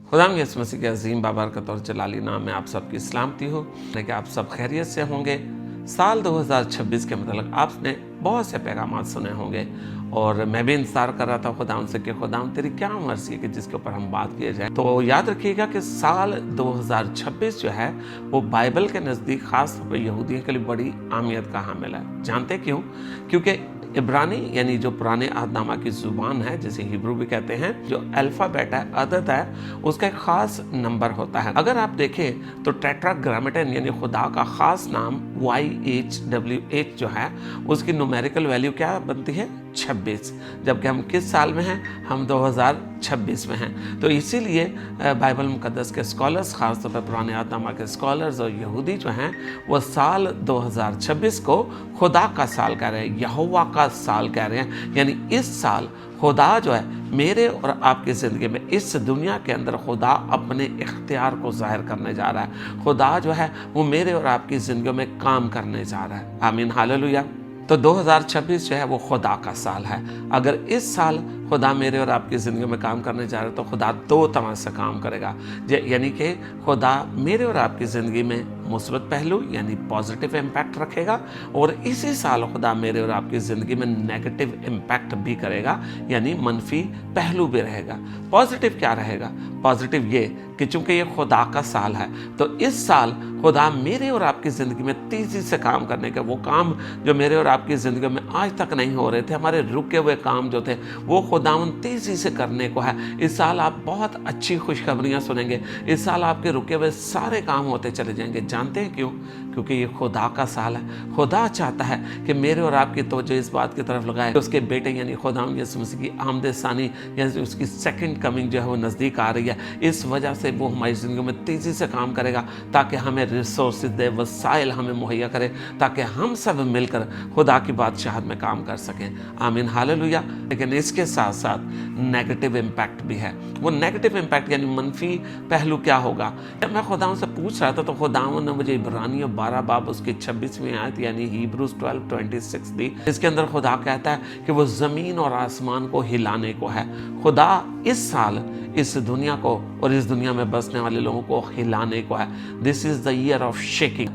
खुदाम यीशु मसीह के अजीम बाबरकत और जलाली नाम में आप सबकी सलामती हो कि आप सब खैरियत से होंगे। साल 2026 के मतलब आपने बहुत से पैगाम सुने होंगे और मैं भी इंतजार कर रहा था खुदाम से कि खुदाम तेरी क्या मर्जी है कि जिसके ऊपर हम बात किए जाए। तो याद रखिएगा कि साल 2026 जो है वो बाइबल के नज़दीक खास तौर पर यहूदियों के लिए बड़ी अहमियत का हामिल है। जानते क्यों? क्योंकि इब्रानी यानी जो पुराने अहदनामा की ज़ुबान है, जिसे हिब्रू भी कहते हैं, जो अल्फ़ाबेट है, अदद है, उसका एक ख़ास नंबर होता है। अगर आप देखें तो टेट्राग्रामेटन यानी खुदा का ख़ास नाम YHWH जो है उसकी न्यूमेरिकल वैल्यू क्या बनती है? 26। जबकि हम किस साल में हैं? हम 2026 में हैं। तो इसीलिए बाइबल मुकद्दस के स्कॉलर्स, खासतौर पर पुराने अहदनामा के स्कॉलर्स और यहूदी जो हैं वो साल 2026 को खुदा का साल कह रहे हैं, यहोवा का साल कह रहे हैं। यानी इस साल खुदा जो है मेरे और आपकी ज़िंदगी में, इस दुनिया के अंदर खुदा अपने इख्तियार को ज़ाहिर करने जा रहा है। खुदा जो है वो मेरे और आपकी ज़िंदगी में काम करने जा रहा है। आमीन, हालेलुया। तो 2026 जो है वो खुदा का साल है। अगर इस साल खुदा मेरे और आपकी ज़िंदगी में काम करने जा रहा है तो खुदा दो तरह से काम करेगा। यानी कि खुदा मेरे और आपकी ज़िंदगी में मुस्बत पहलू यानी पॉजिटिव इम्पैक्ट रखेगा और इसी साल खुदा मेरे और आपकी ज़िंदगी में नेगेटिव इम्पैक्ट भी करेगा, यानी मनफी पहलू भी रहेगा। पॉजिटिव क्या रहेगा? पॉजिटिव ये कि चूंकि ये खुदा का साल है तो इस साल खुदा मेरे और आपकी ज़िंदगी में तेज़ी से काम करने के, वो काम जो मेरे और आपकी ज़िंदगी में आज तक नहीं हो रहे थे, हमारे रुके हुए काम जो थे, वो खुदावन तेज़ी से करने को है। इस साल आप बहुत अच्छी खुशखबरियाँ सुनेंगे। इस साल आपके रुके हुए सारे काम होते चले जाएंगे। जानते हैं क्यों? क्योंकि ये खुदा का साल है। खुदा चाहता है कि मेरे और आपकी तवज्जो इस बात की तरफ लगाए कि उसके बेटे यानी खुदावन यीशु मसीह की आमद सानी यानी उसकी सेकंड कमिंग जो है वो नज़दीक आ रही है। इस वजह से वो हमारी ज़िंदगी में तेज़ी से काम करेगा ताकि हमें रिसोर्सेज दे, वसाइल हमें मुहैया करे ताकि हम सब मिलकर खुदा की बादशाहत में काम कर सकें। आमीन, हालेलुया। लेकिन इसके साथ साथ नेगेटिव इम्पैक्ट भी है। वो नेगेटिव इम्पैक्ट यानी मनफी पहलू क्या होगा? जब मैं खुदावन से पूछ रहा था तो खुदावन ने मुझे इब्रानियों 12 बाब उसकी 26वीं आयत यानी हिब्रूज 12:26 दी। इसके अंदर खुदा कहता है कि वो ज़मीन और आसमान को हिलाने को है। खुदा इस साल इस दुनिया को और इस दुनिया में बसने वाले लोगों को हिलाने को है। This is the year of shaking.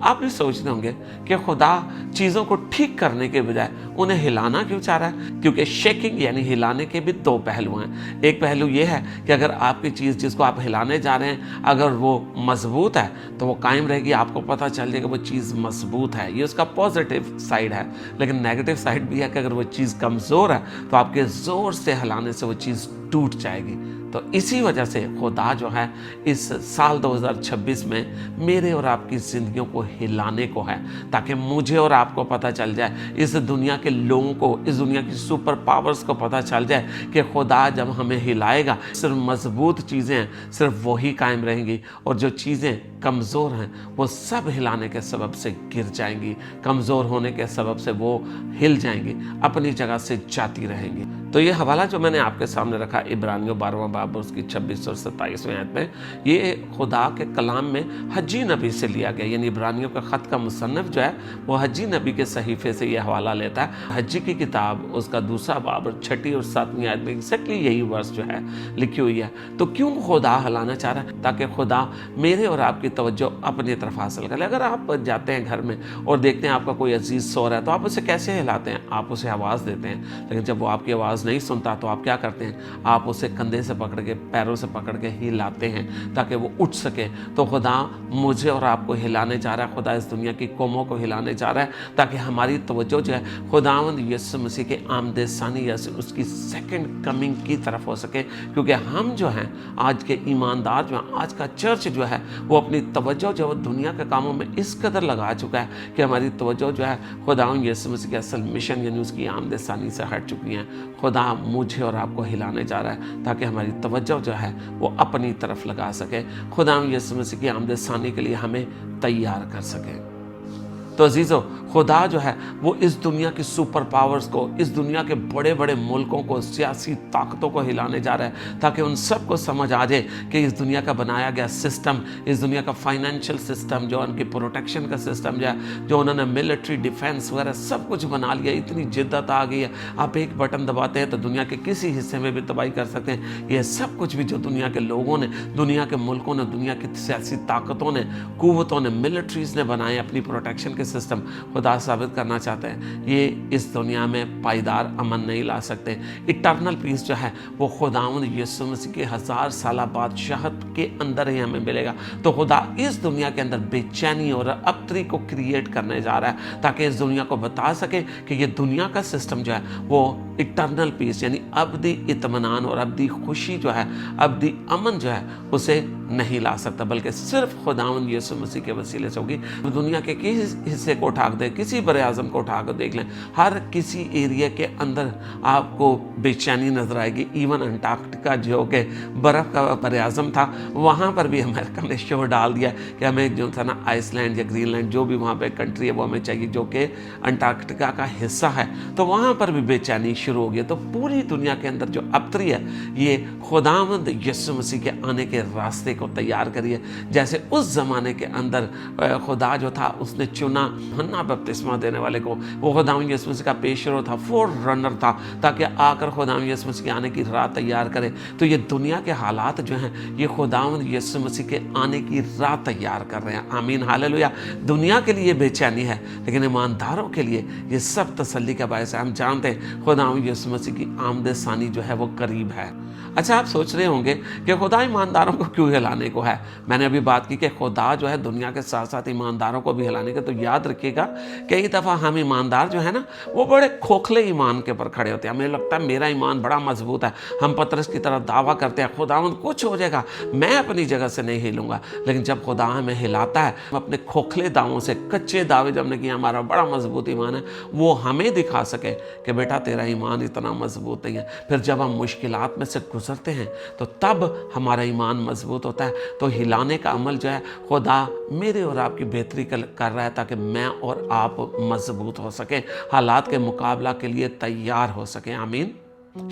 आप भी सोचते होंगे कि खुदा चीज़ों को ठीक करने के बजाय उन्हें हिलाना क्यों चाह रहा है? क्योंकि शेकिंग यानी हिलाने के भी दो पहलू हैं। एक पहलू ये है कि अगर आपकी चीज़ जिसको आप हिलाने जा रहे हैं अगर वो मजबूत है तो वो कायम रहेगी, आपको पता चल जाएगा वो चीज़ मजबूत है। ये उसका पॉजिटिव साइड है। लेकिन नेगेटिव साइड भी है कि अगर वो चीज़ कमज़ोर है तो आपके ज़ोर से हिलाने से वो चीज़ टूट जाएगी। तो इसी वजह से खुदा जो है इस साल 2026 में मेरे और आपकी ज़िंदगियों को हिलाने को है ताकि मुझे और आपको पता चल जाए, इस दुनिया के लोगों को, इस दुनिया की सुपर पावर्स को पता चल जाए कि खुदा जब हमें हिलाएगा सिर्फ मजबूत चीज़ें सिर्फ वही कायम रहेंगी और जो चीज़ें कमज़ोर हैं वो सब हिलाने के सबब से गिर जाएंगी, कमज़ोर होने के सबब से वो हिल जाएंगी, अपनी जगह से जाती रहेंगी। तो ये हवाला जो मैंने आपके सामने रखा इब्रानियों 12वां बाब उसकी 26 और 27वें आयत में, ये खुदा के कलाम में हज्जी नबी से लिया गया। यानी इब्रानियों का ख़त का मुसन्निफ जो है वो हज्जी नबी के सहीफे से ये हवाला लेता है। हज्जी की किताब उसका 2रा बाब 6 और 7वीं आयत में एग्जैक्टली यही वर्स जो है लिखी हुई है। तो क्यों खुदा हिलाना चाह रहा है? ताकि खुदा मेरे और आपकी तवज्जो अपनी तरफ हासिल करे। अगर आप जाते हैं घर में और देखते हैं आपका कोई अजीज़ सो रहा है तो आप उसे कैसे हिलाते हैं? आप उसे आवाज़ देते हैं। लेकिन जब वो आपकी आवाज़ नहीं सुनता तो आप क्या करते हैं? आप उसे कंधे से पकड़ के, पैरों से पकड़ के हिलाते हैं ताकि वो उठ सके। तो खुदा मुझे और आपको हिलाने जा रहा है। खुदा इस दुनिया की कौमों को हिलाने जा रहा है ताकि हमारी तवज्जो जो है खुदावंद यीशु मसीह के आमद सानी या उसकी सेकंड कमिंग की तरफ हो सके। क्योंकि हम जो हैं आज के ईमानदार जो हैं, आज का चर्च जो है वो अपनी तवज्जो जो है दुनिया के कामों में इस कदर लगा चुका है कि हमारी तवज्जो जो है खुदावंद यीशु मसीह के असल मिशन यानी उसकी आमद सानी से हट चुकी हैं। खुदा मुझे और आपको हिलाने जा रहा है ताकि हमारी तवज्जो जो है वो अपनी तरफ लगा सके, खुदा यीशु मसीह की आमद सानी के लिए हमें तैयार कर सके। तो अजीज़ों, खुदा जो है वो इस दुनिया की सुपर पावर्स को, इस दुनिया के बड़े बड़े मुल्कों को, सियासी ताकतों को हिलाने जा रहा है, ताकि उन सबको समझ आ जाए कि इस दुनिया का बनाया गया सिस्टम, इस दुनिया का फाइनेंशियल सिस्टम, जो उनकी प्रोटेक्शन का सिस्टम जो उन्होंने मिलिट्री डिफेंस वगैरह सब कुछ बना लिया, इतनी जिद्दत आ गई है, आप एक बटन दबाते हैं तो दुनिया के किसी हिस्से में भी तबाही कर सकते हैं। ये सब कुछ भी जो दुनिया के लोगों ने, दुनिया के मुल्कों ने, दुनिया की सियासी ताकतों ने, कुव्वतों ने, मिलिट्रीज ने बनाए अपनी प्रोटेक्शन के सिस्टम, खुदा साबित करना चाहते हैं ये इस दुनिया में पायदार अमन नहीं ला सकते। इटर्नल पीस जो है वो खुदावंद यीशु मसीह के 1000 साल बादशाहत के अंदर ही हमें मिलेगा। तो खुदा इस दुनिया के अंदर बेचैनी और अबतरी को क्रिएट करने जा रहा है, ताकि इस दुनिया को बता सके कि ये दुनिया का सिस्टम जो है वो इटर्नल पीस यानी अबदी इत्मीनान और अबदी खुशी जो है, अबदी अमन जो है उसे नहीं ला सकता, बल्कि सिर्फ खुदावंद यीशु मसीह के वसीले से होगी। दुनिया के किसी हिस्से को उठा दें, किसी बड़े आज़म को उठा कर देख लें, हर किसी एरिया के अंदर आपको बेचैनी नजर आएगी। इवन अंटार्कटिका जो कि बर्फ़ का बड़े आज़म था, वहाँ पर भी अमेरिका ने शोर डाल दिया कि हमें जो था ना आइसलैंड या ग्रीनलैंड जो भी वहाँ पे कंट्री है वो हमें चाहिए, जो कि अंटार्कटिका का हिस्सा है। तो वहाँ पर भी बेचैनी शुरू हो गई। तो पूरी दुनिया के अंदर जो अबतरी है ये खुदावंद यीशु मसीह के आने के रास्ते को तैयार करिए। जैसे उस ज़माने के अंदर खुदा जो था उसने चुना हन्ना बपतिस्मा देने वाले को, वो खुदावंद यीशु मसीह का पेशरो था, फोर रनर था, ताकि आकर खुदावंद यीशु मसीह के आने की राह तैयार करे। तो ये दुनिया के हालात जो हैं ये खुदावंद यीशु मसीह के आने की राह तैयार कर रहे हैं। आमीन, हालेलुया। दुनिया के लिए बेचैनी है, लेकिन ईमानदारों के लिए ये सब तसल्ली का बायस है। हम जानते हैं खुदावंद यीशु मसीह की आमद सानी जो है वो करीब है। अच्छा, आप सोच रहे होंगे कि खुदा ईमानदारों को क्यों हिलाने को है। मैंने अभी बात की कि खुदा जो है दुनिया के साथ साथ ईमानदारों को भी हिलाने के। तो याद रखिएगा कई दफ़ा हम ईमानदार जो है ना वो बड़े खोखले ईमान के पर खड़े होते हैं। हमें लगता है मेरा ईमान बड़ा मजबूत है, हम पतरस की तरह दावा करते हैं खुदावंद कुछ हो जाएगा, मैं अपनी जगह से नहीं हिलूंगा। लेकिन जब खुदा हमें हिलाता है, हम अपने खोखले दावों से, कच्चे दावे जब हमने किया हमारा बड़ा मजबूत ईमान है, वो हमें दिखा सके कि बेटा तेरा ईमान इतना मजबूत नहीं है। फिर जब हम मुश्किलात में से गुजरते हैं तो तब हमारा ईमान मजबूत होता है। तो हिलाने का अमल जो है खुदा मेरे और आपकी बेहतरी कर रहा है, ताकि मैं और आप मजबूत हो सकें, हालात के मुकाबला के लिए तैयार हो सकें। आमीन।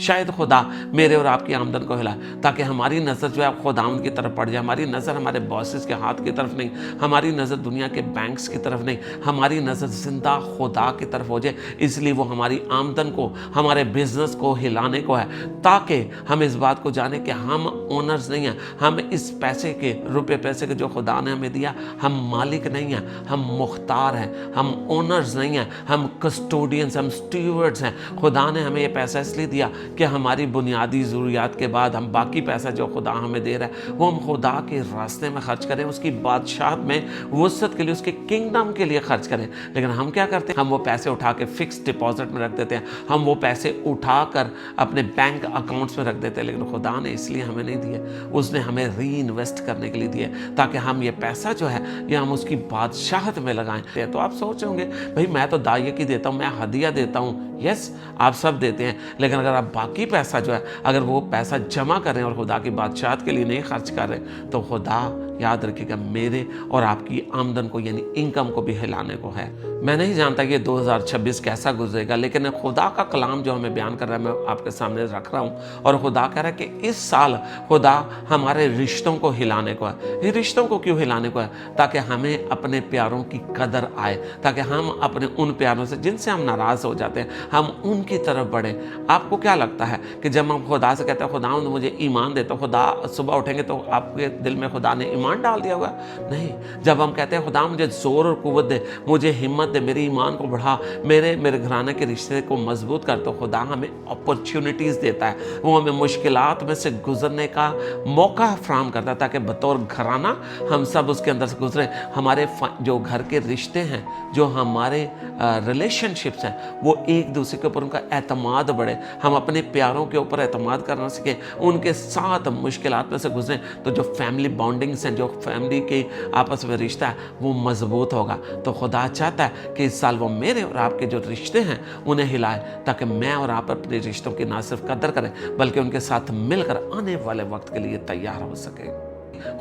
शायद खुदा मेरे और आपकी आमदन को हिलाए, ताकि हमारी नज़र जो है खुदावंद की तरफ पड़ जाए। हमारी नज़र हमारे बॉसेस के हाथ की तरफ नहीं, हमारी नज़र दुनिया के बैंक्स की तरफ नहीं, हमारी नज़र जिंदा खुदा की तरफ हो जाए। इसलिए वो हमारी आमदन को, हमारे बिजनेस को हिलाने को है, ताकि हम इस बात को जाने कि हम ओनर्स नहीं हैं, हम इस पैसे के, रुपये पैसे के जो खुदा ने हमें दिया, हम मालिक नहीं हैं, हम मुख्तार हैं, हम ओनर्स नहीं हैं, हम कस्टोडियंस, हम स्टीवर्ड्स हैं। खुदा ने हमें ये पैसा इसलिए दिया कि हमारी बुनियादी ज़रूरियात के बाद हम बाकी पैसा जो खुदा हमें दे रहा है वो हम खुदा के रास्ते में खर्च करें, उसकी बादशाहत में वसअत के लिए, उसके किंगडम के लिए खर्च करें। लेकिन हम क्या करते हैं, हम वो पैसे उठा के फिक्स डिपॉजिट में रख देते हैं, हम वो पैसे उठा कर अपने बैंक अकाउंट्स में रख देते हैं। लेकिन खुदा ने इसलिए हमें नहीं दिए, उसने हमें री इन्वेस्ट करने के लिए दिए, ताकि हम ये पैसा जो है ये हम उसकी बादशाहत में लगाएं। तो आप सोच होंगे भाई मैं तो दाइये की देता हूँ, मैं हदिया देता हूँ। यस, आप सब देते हैं, लेकिन अगर आप बाकी पैसा जो है अगर वो पैसा जमा करें और खुदा की बादशाहत के लिए नहीं खर्च कर रहे, तो खुदा याद रखिएगा मेरे और आपकी आमदन को यानी इनकम को भी हिलाने को है। मैं नहीं जानता कि 2026 कैसा गुजरेगा, लेकिन खुदा का कलाम जो हमें बयान कर रहा है मैं आपके सामने रख रहा हूँ। और खुदा कह रहा है कि इस साल खुदा हमारे रिश्तों को हिलाने को है। ये रिश्तों को क्यों हिलाने को है? ताकि हमें अपने प्यारों की कदर आए, ताकि हम अपने उन प्यारों से जिनसे हम नाराज़ हो जाते हैं हम उनकी तरफ बढ़े। आपको क्या लगता है कि जब हम खुदा से कहते हैं खुदावंद मुझे ईमान दे, तो खुदा सुबह उठेंगे तो आपके दिल में खुदा ने ईमान डाल दिया होगा? नहीं। जब हम कहते हैं खुदा मुझे जोर और कुव्वत दे, मुझे हिम्मत दे, मेरे ईमान को बढ़ा, मेरे घराने के रिश्ते को मजबूत कर, तो खुदा हमें अपॉर्चुनिटीज़ देता है, वो हमें मुश्किलात में से गुजरने का मौका फराहम करता है, ताकि बतौर घराना हम सब उसके अंदर से गुजरें। हमारे जो घर के रिश्ते हैं, जो हमारे रिलेशनशिप्स हैं, वो एक दूसरे के ऊपर उनका एतमाद बढ़े, हम अपने प्यारों के ऊपर एतमाद करना सीखें, उनके साथ मुश्किलात में से गुजरें, तो जो फैमिली बॉन्डिंग्स हैं, जो फैमिली के आपस में रिश्ता है वो मजबूत होगा। तो खुदा चाहता है कि इस साल वो मेरे और आपके जो रिश्ते हैं उन्हें हिलाए, ताकि मैं और आप अपने रिश्तों की ना सिर्फ कदर करें बल्कि उनके साथ मिलकर आने वाले वक्त के लिए तैयार हो सके।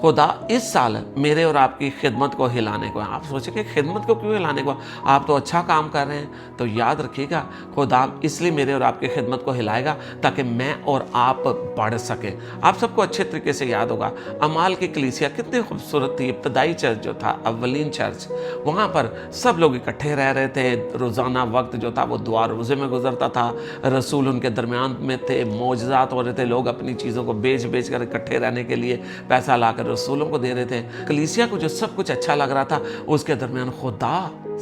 خدا اس سال میرے اور آپ کی خدمت کو ہلانے کو ہے۔ آپ سوچیں کہ خدمت کو کیوں ہلانے کو؟ آپ تو اچھا کام کر رہے ہیں، تو یاد رکھیے گا خدا اس لیے میرے اور آپ کی خدمت کو ہلائے گا تاکہ میں اور آپ بڑھ سکیں۔ آپ سب کو اچھے طریقے سے یاد ہوگا اعمال کی کلیسیا کتنی خوبصورت تھی۔ ابتدائی چرچ جو تھا، اولین چرچ، وہاں پر سب لوگ اکٹھے رہ رہے تھے، روزانہ وقت جو تھا وہ دعا روزے میں گزرتا تھا، رسول ان کے درمیان میں تھے، معجزات ہو رہے تھے، لوگ اپنی چیزوں کو بیچ کر اکٹھے رہنے کے لیے پیسہ لا کر رسولوں کو دے رہے تھے۔ کلیسیا کو جو سب کچھ اچھا لگ رہا تھا، اس کے درمیان خدا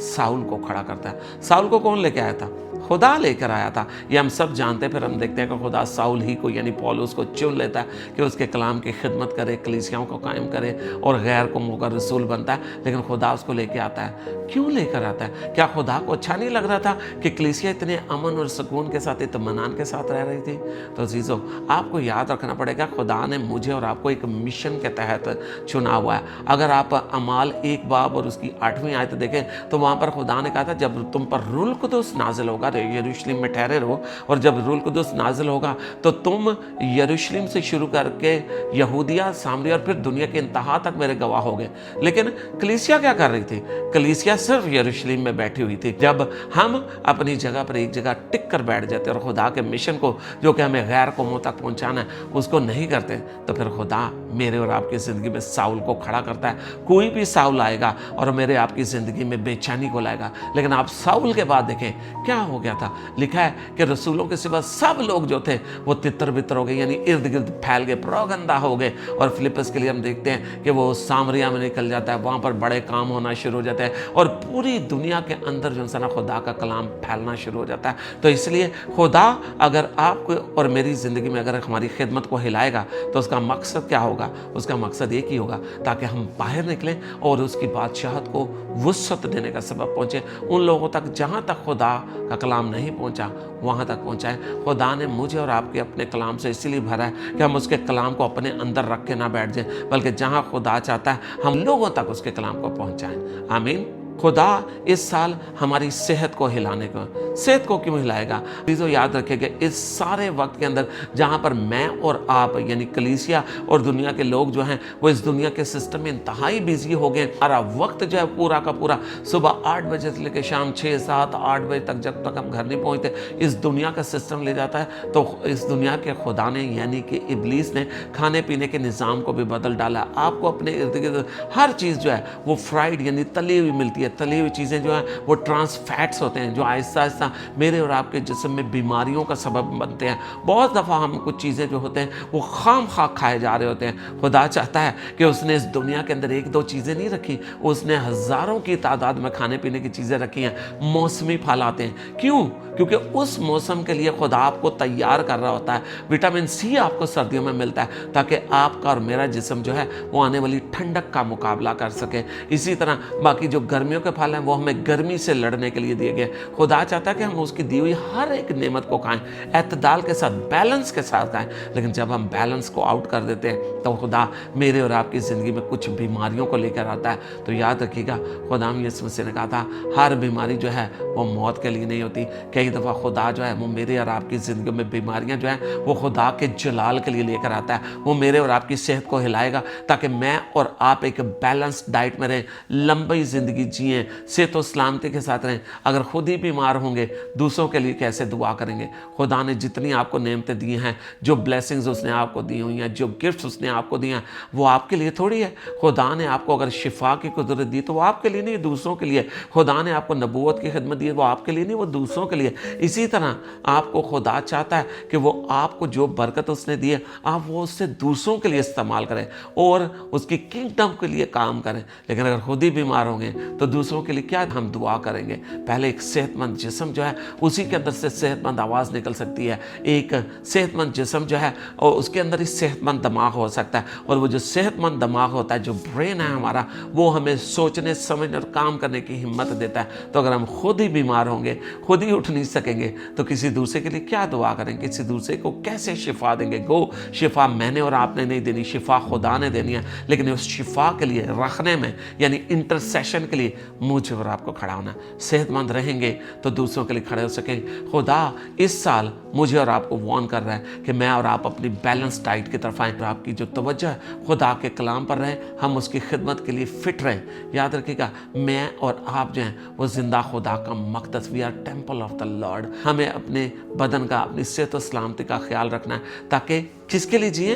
ساؤل کو کھڑا کرتا ہے۔ ساؤل کو کون لے کے آیا تھا؟ خدا لے کر آیا تھا۔ یہ ہم سب جانتے ہیں، پھر ہم دیکھتے ہیں کہ خدا ساؤل ہی کو یعنی پولس کو چن لیتا ہے کہ اس کے کلام کی خدمت کرے، کلیسیاؤں کو قائم کرے اور غیر قوموں کا رسول بنتا ہے، لیکن خدا اس کو لے کے آتا ہے۔ کیوں لے کر آتا ہے؟ کیا خدا کو اچھا نہیں لگ رہا تھا کہ کلیسیا اتنے امن اور سکون کے ساتھ، اطمینان کے ساتھ رہ رہی تھی؟ تو عزیزو، آپ کو یاد رکھنا پڑے گا خدا نے مجھے اور آپ کو ایک مشن کے تحت چنا ہوا ہے۔ اگر آپ اعمال 1 باب اور اس کی 8ویں آیت دیکھیں تو وہاں پر خدا نے کہا تھا جب تم پر روح القدس نازل ہوگا تو یروشلم میں ٹھہرے رہو، اور جب روح القدس نازل ہوگا تو تم یروشلم سے شروع کر کے یہودیہ، سامریہ اور پھر دنیا کے انتہا تک میرے گواہ ہوگے۔ لیکن کلیسیا کیا کر رہی تھی؟ کلیسیا صرف یروشلم میں بیٹھی ہوئی تھی۔ جب ہم اپنی جگہ پر ایک جگہ ٹک کر بیٹھ جاتے اور خدا کے مشن کو جو کہ ہمیں غیر قوموں تک پہنچانا ہے اس کو نہیں کرتے، تو پھر خدا میرے اور آپ کی زندگی میں ساؤل کو کھڑا کرتا ہے۔ کوئی بھی ساؤل آئے گا اور میرے آپ کی زندگی میں بے چینی کو لائے گا، لیکن آپ ساؤل کے بعد دیکھیں کیا ہو گیا تھا۔ لکھا ہے کہ رسولوں کے سوا سب لوگ جو تھے وہ تتر بتر ہو گئے، یعنی ارد گرد پھیل گئے، پروگندہ ہو گئے۔ اور فلپس کے لیے ہم دیکھتے ہیں کہ وہ سامریہ میں نکل جاتا ہے، وہاں پر بڑے کام ہونا شروع ہو جاتے ہیں اور پوری دنیا کے اندر جو ہے نا خدا کا کلام پھیلنا شروع ہو جاتا ہے۔ تو اس لیے خدا اگر آپ کو اور میری زندگی میں اگر ہماری خدمت کو ہلائے گا تو اس کا مقصد کیا ہوگا؟ اس کا مقصد ایک ہی ہوگا، تاکہ ہم باہر نکلیں اور اس کی بادشاہت کو وسعت دینے کا سبب پہنچے ان لوگوں تک جہاں تک خدا کا کلام نہیں پہنچا، وہاں تک پہنچائے۔ خدا نے مجھے اور آپ کے اپنے کلام سے اسی لیے بھرا ہے کہ ہم اس کے کلام کو اپنے اندر رکھ کے نہ بیٹھ جائیں، بلکہ جہاں خدا چاہتا ہے ہم لوگوں تک اس کے کلام کو پہنچائیں۔ آمین۔ خدا اس سال ہماری صحت کو ہلانے کو، صحت کو کیوں ہلائے گا؟ چیزوں یاد رکھے کہ اس سارے وقت کے اندر جہاں پر میں اور آپ یعنی کلیسیا اور دنیا کے لوگ جو ہیں وہ اس دنیا کے سسٹم میں انتہائی بیزی ہو گئے۔ ہمارا وقت جو ہے پورا کا پورا صبح 8 بجے سے لے کے شام 6 7 8 بجے تک، جب تک ہم گھر نہیں پہنچتے اس دنیا کا سسٹم لے جاتا ہے۔ تو اس دنیا کے خدا نے یعنی کہ ابلیس نے کھانے پینے کے نظام کو بھی بدل ڈالا۔ آپ کو اپنے ارد گرد ہر چیز جو ہے وہ فرائیڈ یعنی تلی ہوئی ملتی ہے۔ تلی ہوئی چیزیں جو ہیں وہ ٹرانس فیٹس ہوتے ہیں جو آہستہ آہستہ میرے اور آپ کے جسم میں بیماریوں کا سبب بنتے ہیں۔ بہت دفعہ ہم کچھ چیزیں جو ہوتے ہیں وہ خام خواہ کھائے جا رہے ہوتے ہیں۔ خدا چاہتا ہے کہ اس نے اس دنیا کے اندر 1 2 چیزیں نہیں رکھی، اس نے ہزاروں کی تعداد میں کھانے پینے کی چیزیں رکھی ہیں۔ موسمی پھل آتے ہیں، کیوں؟ کیونکہ اس موسم کے لیے خدا آپ کو تیار کر رہا ہوتا ہے۔ وٹامن سی آپ کو سردیوں میں ملتا ہے تاکہ آپ کا اور میرا جسم جو ہے وہ آنے والی ٹھنڈک کا مقابلہ کر سکے۔ اسی طرح باقی جو گرمیوں کے پھل ہیں وہ ہمیں گرمی سے لڑنے کے لیے دیے گئے۔ خدا چاہتا ہے کہ ہم اس کی دی ہوئی ہر ایک نعمت کو کھائیں، اعتدال کے ساتھ، بیلنس کے ساتھ کھائیں۔ لیکن جب ہم بیلنس کو آؤٹ کر دیتے ہیں تو خدا میرے اور آپ کی زندگی میں کچھ بیماریوں کو لے کر آتا ہے۔ تو یاد رکھیے گا خدا یسوع مسیح نے کہا تھا ہر بیماری جو ہے وہ موت کے لیے نہیں ہوتی۔ کئی دفعہ خدا جو ہے وہ میرے اور آپ کی زندگی میں بیماریاں جو ہیں وہ خدا کے جلال کے لیے لے کر آتا ہے۔ وہ میرے اور آپ کی صحت کو ہلائے گا تاکہ میں اور آپ ایک بیلنس ڈائٹ میں رہیں، لمبی زندگی جئیں، صحت و سلامتی کے ساتھ رہیں۔ اگر خود ہی بیمار ہوں گے دوسروں کے لیے کیسے دعا کریں گے؟ خدا نے جتنی آپ کو نعمتیں دی ہیں، جو بلیسنگز اس نے آپ کو دی ہوئی ہیں، جو گفٹس اس نے آپ کو دی ہیں، وہ آپ کے لیے تھوڑی ہے۔ خدا نے آپ کو اگر شفا کی قدرت دی تو وہ آپ کے لیے نہیں، دوسروں کے لیے۔ خدا نے آپ کو نبوت کی خدمت دی ہے، وہ آپ کے لیے نہیں، وہ دوسروں کے لیے۔ اسی طرح آپ کو خدا چاہتا ہے کہ وہ آپ کو جو برکت اس نے دی ہے آپ وہ اس سے دوسروں کے لیے استعمال کریں اور اس کی کنگڈم کے لیے کام کریں۔ لیکن اگر خود ہی بیمار ہوں گے تو دوسروں کے لیے کیا ہم دعا کریں گے؟ پہلے ایک صحت مند جسم جو ہے اسی کے اندر سے صحت مند آواز نکل سکتی ہے۔ ایک صحت مند جسم جو ہے اور اس کے اندر ہی صحت مند دماغ ہو سکتا ہے، اور وہ جو صحت مند دماغ ہوتا ہے، جو برین ہے ہمارا، وہ ہمیں سوچنے سمجھنے اور کام کرنے کی ہمت دیتا ہے۔ تو اگر ہم خود ہی بیمار ہوں گے، خود ہی اٹھ نہیں سکیں گے تو کسی دوسرے کے لیے کیا دعا کریں گے؟ کسی دوسرے کو کیسے شفا دیں گے؟ گو شفا میں نے اور آپ نے نہیں دینی، شفا خدا نے دینی ہے۔ لیکن اس شفا کے لیے رکھنے میں یعنی انٹرسیشن کے لیے मुझे और आपको खड़ा होना है। सेहतमंद रहेंगे तो दूसरों के लिए खड़े हो सकेंगे। खुदा इस साल मुझे और आपको वार्न कर रहा है कि मैं और आप अपनी बैलेंस डाइट की तरफ आएँ और आपकी जो तवज्जो है खुदा के कलाम पर रहें, हम उसकी खिदमत के लिए फिट रहें। याद रखिएगा, मैं और आप जो हैं वो जिंदा खुदा का मक़दस, we are temple of the lord. हमें अपने बदन का, अपनी सेहत और सलामती का ख्याल रखना है, ताकि किसके लिए जिए?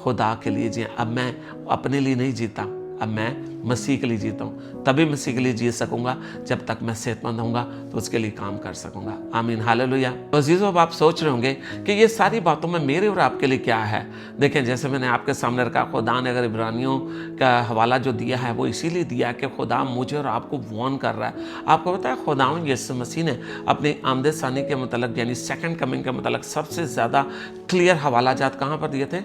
खुदा के लिए जिए। अब मैं अपने लिए नहीं जीता, अब मैं मसीह के लिए जीता हूँ। तभी मसीह के लिए जी सकूंगा जब तक मैं सेहतमंद होऊंगा, तो उसके लिए काम कर सकूंगा। आमीन, हालेलुया। तो अजीज़ों, अब आप सोच रहे होंगे कि ये सारी बातों में मेरे और आपके लिए क्या है। देखें, जैसे मैंने आपके सामने रखा, खुदा ने अगर इब्रानियों का हवाला जो दिया है वो इसीलिए दिया कि खुदा मुझे और आपको वार्न कर रहा है। आपको पता है, खुदा यीशु मसीह ने अपनी आमद सानी के मतलब यानी सेकंड कमिंग के मतलब सबसे ज़्यादा क्लियर हवाला जात कहाँ पर दिए थे?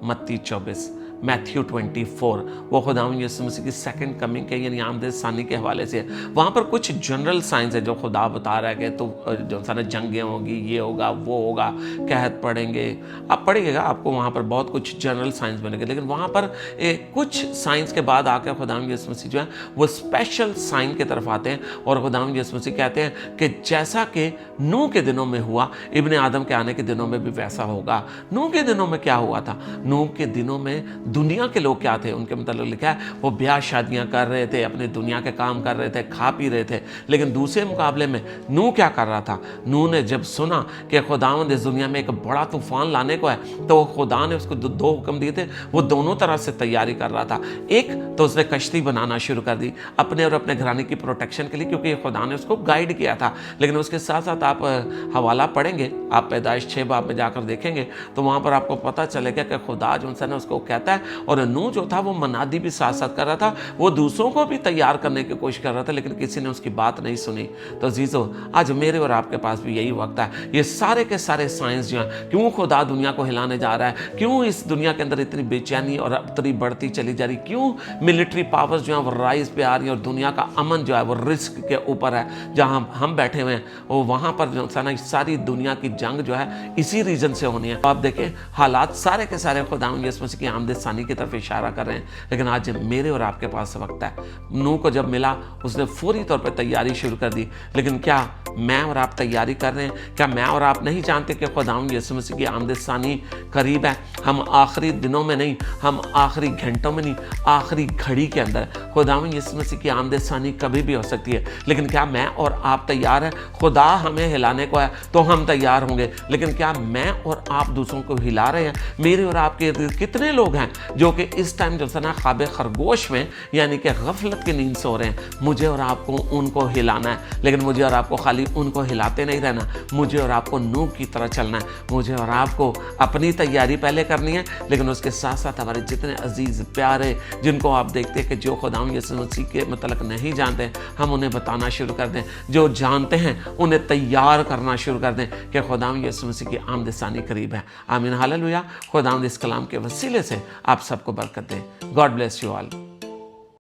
मत्ती 24, मैथ्यू 24। वो खुदावंद यीशु मसीह की सेकंड कमिंग के यानी आमद सानी के हवाले से वहाँ पर कुछ जनरल साइंस है जो खुदा बता रहा है कि तो जो सारे जंगें होगी, ये होगा, वो होगा, कहत पढ़ेंगे। आप पढ़िएगा, आपको वहाँ पर बहुत कुछ जनरल साइंस मिलेंगे। लेकिन वहाँ पर कुछ साइंस के बाद आकर खुदावंद यीशु मसीह जो है वो स्पेशल साइन की तरफ आते हैं और खुदावंद यीशु मसीह कहते हैं कि जैसा कि नूह के दिनों में हुआ, इब्ने आदम के आने के दिनों में भी वैसा होगा। नूह के दिनों में क्या हुआ था? नूह के दिनों में दुनिया के लोग क्या थे? उनके मतलब लिखा है वो ब्याह शादियां कर रहे थे, अपने दुनिया के काम कर रहे थे, खा पी रहे थे। लेकिन दूसरे मुकाबले में नूह क्या कर रहा था? नूह ने जब सुना कि खुदावंद इस दुनिया में एक बड़ा तूफान लाने को है, तो खुदा ने उसको दो हुक्म दिए थे। वो दोनों तरह से तैयारी कर रहा था। एक तो उसने कश्ती बनाना शुरू कर दी अपने और अपने घराने की प्रोटेक्शन के लिए, क्योंकि खुदा ने उसको गाइड किया था। लेकिन उसके साथ साथ आप हवाला पढ़ेंगे, आप पैदाइश 6 बाब में जाकर देखेंगे तो वहाँ पर आपको पता चलेगा कि खुदा जो है उसको कहता है। और नूह जो था वो मनादी भी साथ साथ कर रहा था, वो दूसरों को भी तैयार करने की कोशिश कर रहा था, लेकिन किसी ने उसकी बात नहीं सुनी। तो अजीजों, आज मेरे और आपके पास भी यही वक्त है। ये सारे के सारे साइंस जो हैं, क्यों खुदा दुनिया को हिलाने जा रहा है, क्यों इस दुनिया के अंदर इतनी बेचैनी और अबतरी बढ़ती चली जा रही, क्यों मिलिट्री पावर्स जो है वो राइज पे आ रही है और दुनिया का अमन जो है वो रिस्क के ऊपर है। जहाँ हम बैठे हुए हैं वो वहाँ पर जो है ना सारी दुनिया की जंग जो है इसी रीजन से होनी है। आप देखें, हालात सारे के सारे खुदावंद यीशु मसीह की आमद सानी की तरफ इशारा कर रहे हैं। लेकिन आज मेरे और आपके पास वक्त है। नूह को जब मिला उसने फौरी तौर पर तैयारी शुरू कर दी। लेकिन क्या मैं और आप तैयारी कर रहे हैं? क्या मैं और आप नहीं जानते कि खुदावंद यीशु मसीह की आमद सानी करीब है? हम आखिरी दिनों में नहीं, हम आखिरी घंटों में नहीं, आखिरी घड़ी के अंदर खुदावंद यीशु मसीह की आमद सानी कभी भी हो सकती है। लेकिन क्या मैं और आप तैयार हैं? खुदा हमें हिलाने को है तो हम तैयार होंगे, लेकिन क्या मैं और आप दूसरों को हिला रहे हैं? मेरे और आपके कितने लोग हैं जो कि इस टाइम जो है ना ख्वाब खरगोश में यानी कि गफलत की नींद सो रहे हैं? मुझे और आपको उनको हिलाना है, लेकिन मुझे और आपको खाली उनको हिलाते नहीं रहना, मुझे और आपको नूह की तरह चलना है। मुझे और आपको अपनी तैयारी पहले करनी है, लेकिन उसके साथ साथ हमारे जितने अजीज प्यारे जिनको आप देखते हैं कि जो खुदावंद यीशु मसीह के मतलब नहीं जानते, हम उन्हें बताना शुरू कर दें। जो जानते हैं उन्हें तैयार करना शुरू कर दें कि खुदावंद यीशु मसीह की आमद सानी करीब है। आमीन, हालेलुया। खुदावंद इस कलाम के वसीले से आप सबको बरकत दे। God bless you all.